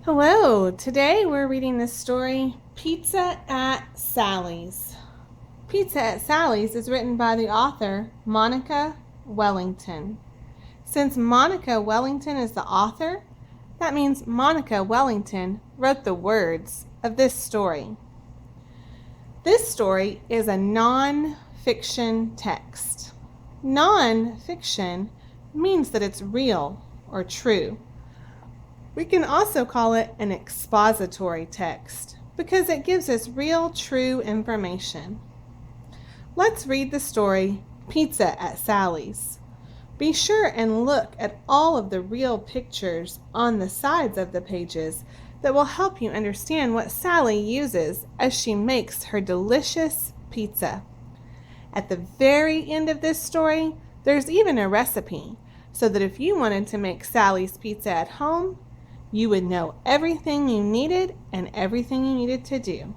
Hello, today we're reading the story Pizza at Sally's. Pizza at Sally's is written by the author Monica Wellington. Since Monica Wellington is the author, that means Monica Wellington wrote the words of this story. This story is a non-fiction text. Non-fiction means that it's real or true. We can also call it an expository text because it gives us real, true information. Let's read the story Pizza at Sally's. Be sure and look at all of the real pictures on the sides of the pages that will help you understand what Sally uses as she makes her delicious pizza. At the very end of this story, there's even a recipe so that if you wanted to make Sally's pizza at home, you would know everything you needed and everything you needed to do.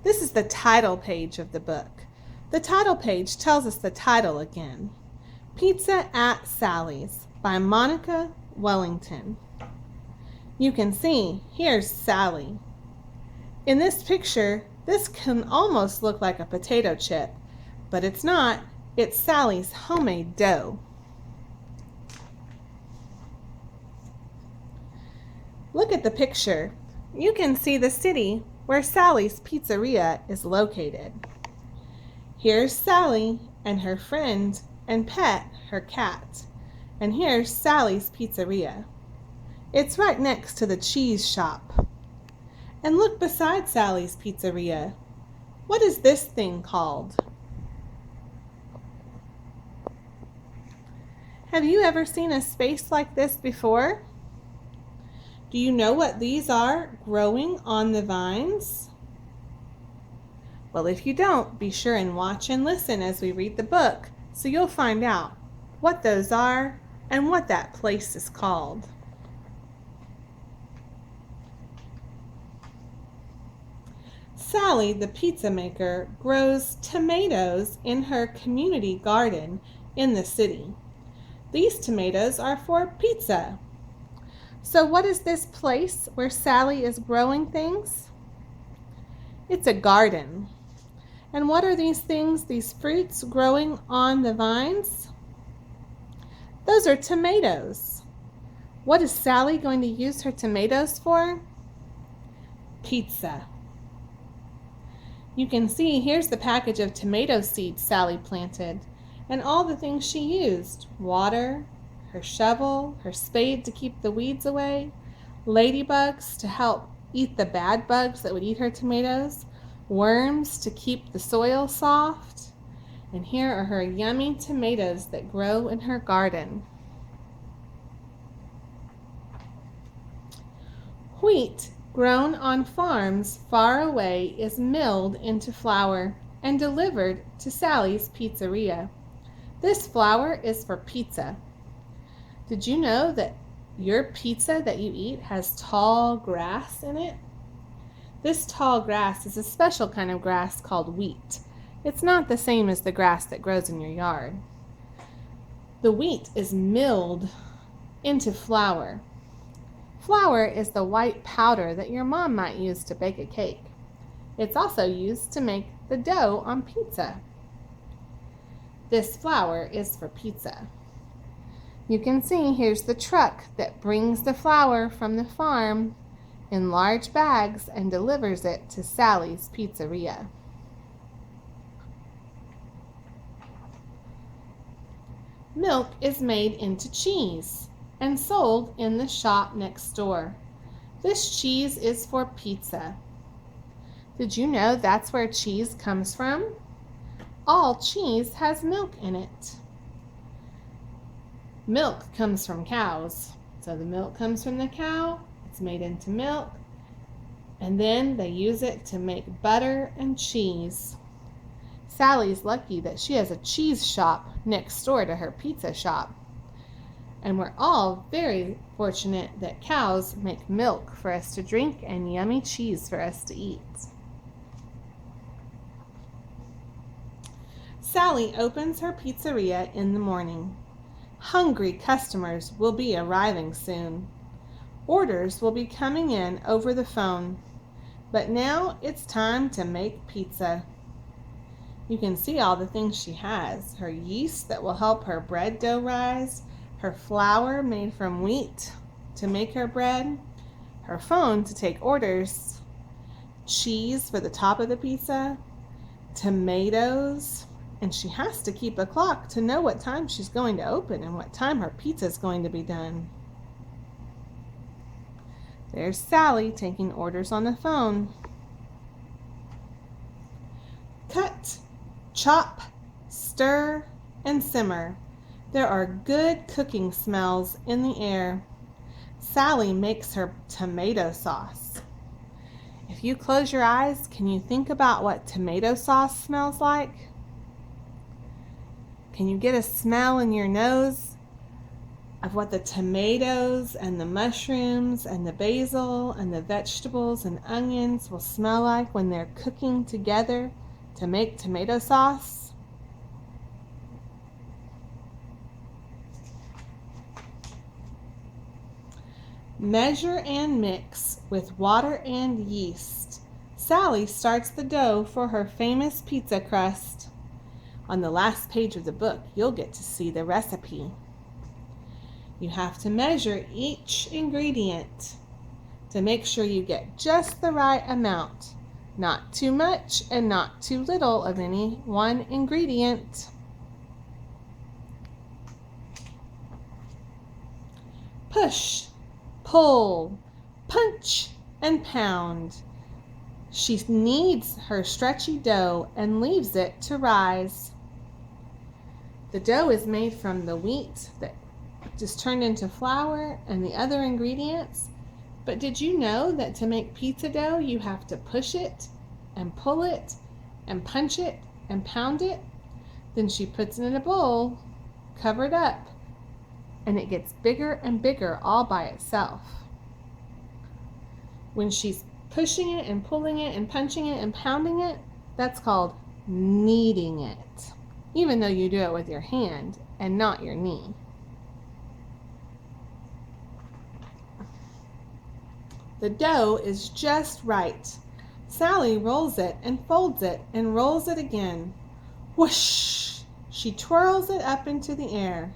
This is the title page of the book. The title page tells us the title again. Pizza at Sally's by Monica Wellington. You can see, here's Sally. In this picture, this can almost look like a potato chip, but it's not. It's Sally's homemade dough. Look at the picture. You can see the city where Sally's Pizzeria is located. Here's Sally and her friend and pet, her cat. And here's Sally's Pizzeria. It's right next to the cheese shop. And look beside Sally's Pizzeria. What is this thing called? Have you ever seen a space like this before? Do you know what these are growing on the vines? Well, if you don't, be sure and watch and listen as we read the book so you'll find out what those are and what that place is called. Sally, the pizza maker, grows tomatoes in her community garden in the city. These tomatoes are for pizza. So what is this place where Sally is growing things? It's a garden. And what are these things, these fruits growing on the vines? Those are tomatoes. What is Sally going to use her tomatoes for? Pizza. You can see here's the package of tomato seeds Sally planted and all the things she used. Water, her shovel, her spade to keep the weeds away, ladybugs to help eat the bad bugs that would eat her tomatoes, worms to keep the soil soft, and here are her yummy tomatoes that grow in her garden. Wheat grown on farms far away is milled into flour and delivered to Sally's Pizzeria. This flour is for pizza. Did you know that your pizza that you eat has tall grass in it? This tall grass is a special kind of grass called wheat. It's not the same as the grass that grows in your yard. The wheat is milled into flour. Flour is the white powder that your mom might use to bake a cake. It's also used to make the dough on pizza. This flour is for pizza. You can see here's the truck that brings the flour from the farm in large bags and delivers it to Sally's Pizzeria. Milk is made into cheese and sold in the shop next door. This cheese is for pizza. Did you know that's where cheese comes from? All cheese has milk in it. Milk comes from cows. So the milk comes from the cow, it's made into milk, and then they use it to make butter and cheese. Sally's lucky that she has a cheese shop next door to her pizza shop. And we're all very fortunate that cows make milk for us to drink and yummy cheese for us to eat. Sally opens her pizzeria in the morning. Hungry customers will be arriving soon. Orders will be coming in over the phone. But now it's time to make pizza. You can see all the things she has. Her yeast that will help her bread dough rise, her flour made from wheat to make her bread, her phone to take orders, cheese for the top of the pizza, tomatoes, and she has to keep a clock to know what time she's going to open and what time her pizza is going to be done. There's Sally taking orders on the phone. Cut, chop, stir, and simmer. There are good cooking smells in the air. Sally makes her tomato sauce. If you close your eyes, can you think about what tomato sauce smells like? Can you get a smell in your nose of what the tomatoes and the mushrooms and the basil and the vegetables and onions will smell like when they're cooking together to make tomato sauce? Measure and mix with water and yeast. Sally starts the dough for her famous pizza crust. On the last page of the book, you'll get to see the recipe. You have to measure each ingredient to make sure you get just the right amount, not too much and not too little of any one ingredient. Push, pull, punch, and pound. She kneads her stretchy dough and leaves it to rise. The dough is made from the wheat that just turned into flour and the other ingredients. But did you know that to make pizza dough, you have to push it and pull it and punch it and pound it? Then she puts it in a bowl, covered up, and it gets bigger and bigger all by itself. When she's pushing it and pulling it and punching it and pounding it, that's called kneading it, even though you do it with your hand and not your knee. The dough is just right. Sally rolls it and folds it and rolls it again. Whoosh! She twirls it up into the air.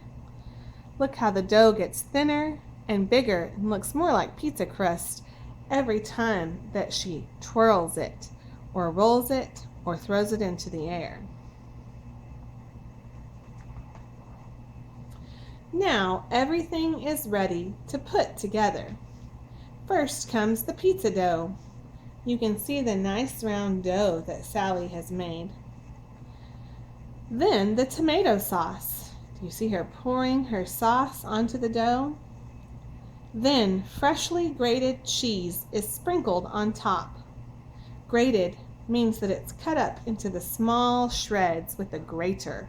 Look how the dough gets thinner and bigger and looks more like pizza crust every time that she twirls it or rolls it or throws it into the air. Now everything is ready to put together. First comes the pizza dough. You can see the nice round dough that Sally has made. Then the tomato sauce. Do you see her pouring her sauce onto the dough? Then freshly grated cheese is sprinkled on top. Grated means that it's cut up into the small shreds with a grater.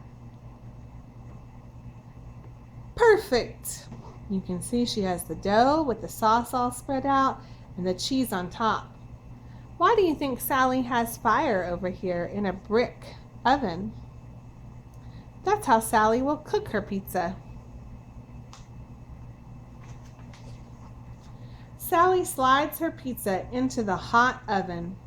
Perfect! You can see she has the dough with the sauce all spread out and the cheese on top. Why do you think Sally has fire over here in a brick oven? That's how Sally will cook her pizza. Sally slides her pizza into the hot oven.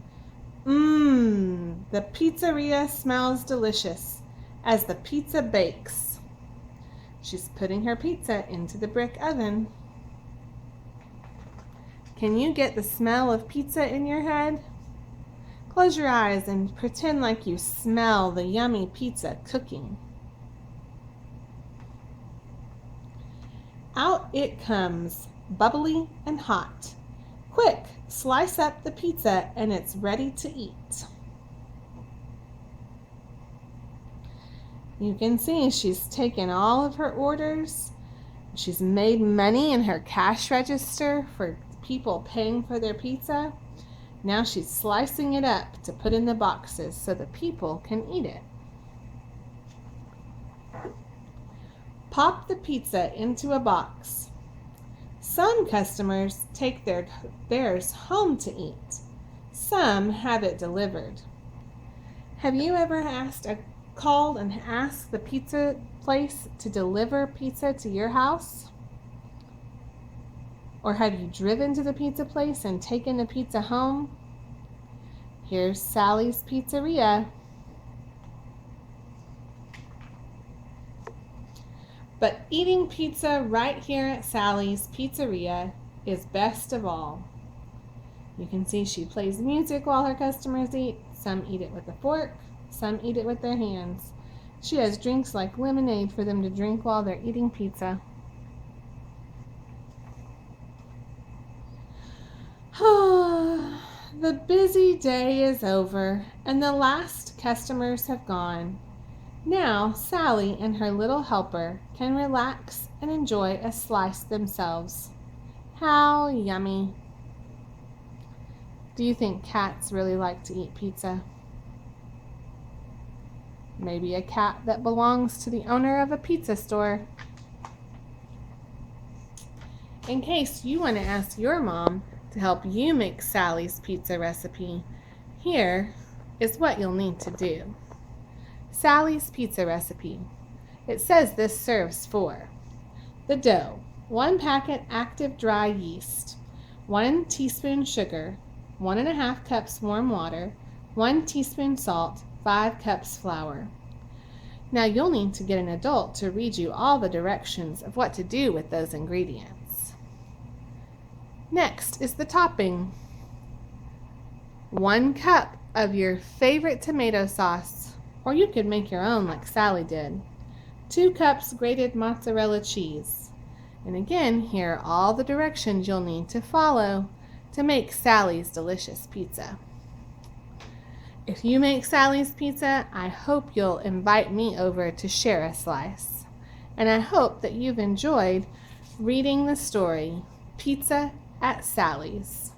The pizzeria smells delicious as the pizza bakes. She's putting her pizza into the brick oven. Can you get the smell of pizza in your head? Close your eyes and pretend like you smell the yummy pizza cooking. Out it comes, bubbly and hot. Quick, slice up the pizza and it's ready to eat. You can see she's taken all of her orders. She's made money in her cash register for people paying for their pizza. Now she's slicing it up to put in the boxes so the people can eat it. Pop the pizza into a box. Some customers take theirs home to eat. Some have it delivered. Have you ever called and asked the pizza place place to deliver pizza to your house? Or have you driven to the pizza place and taken the pizza home? Here's Sally's Pizzeria. But eating pizza right here at Sally's Pizzeria is best of all. You can see she plays music while her customers eat. Some eat it with a fork, some eat it with their hands. She has drinks like lemonade for them to drink while they're eating pizza. The busy day is over and the last customers have gone. Now Sally and her little helper can relax and enjoy a slice themselves. How yummy! Do you think cats really like to eat pizza? Maybe a cat that belongs to the owner of a pizza store. In case you want to ask your mom to help you make Sally's pizza recipe, here is what you'll need to do. Sally's pizza recipe. It says this serves for the dough, 1 packet active dry yeast, 1 teaspoon sugar, 1½ cups warm water, 1 teaspoon salt, 5 cups flour. Now you'll need to get an adult to read you all the directions of what to do with those ingredients. Next is the topping. 1 cup of your favorite tomato sauce, or you could make your own like Sally did. 2 cups grated mozzarella cheese. And again, here are all the directions you'll need to follow to make Sally's delicious pizza. If you make Sally's pizza, I hope you'll invite me over to share a slice. And I hope that you've enjoyed reading the story, Pizza at Sally's.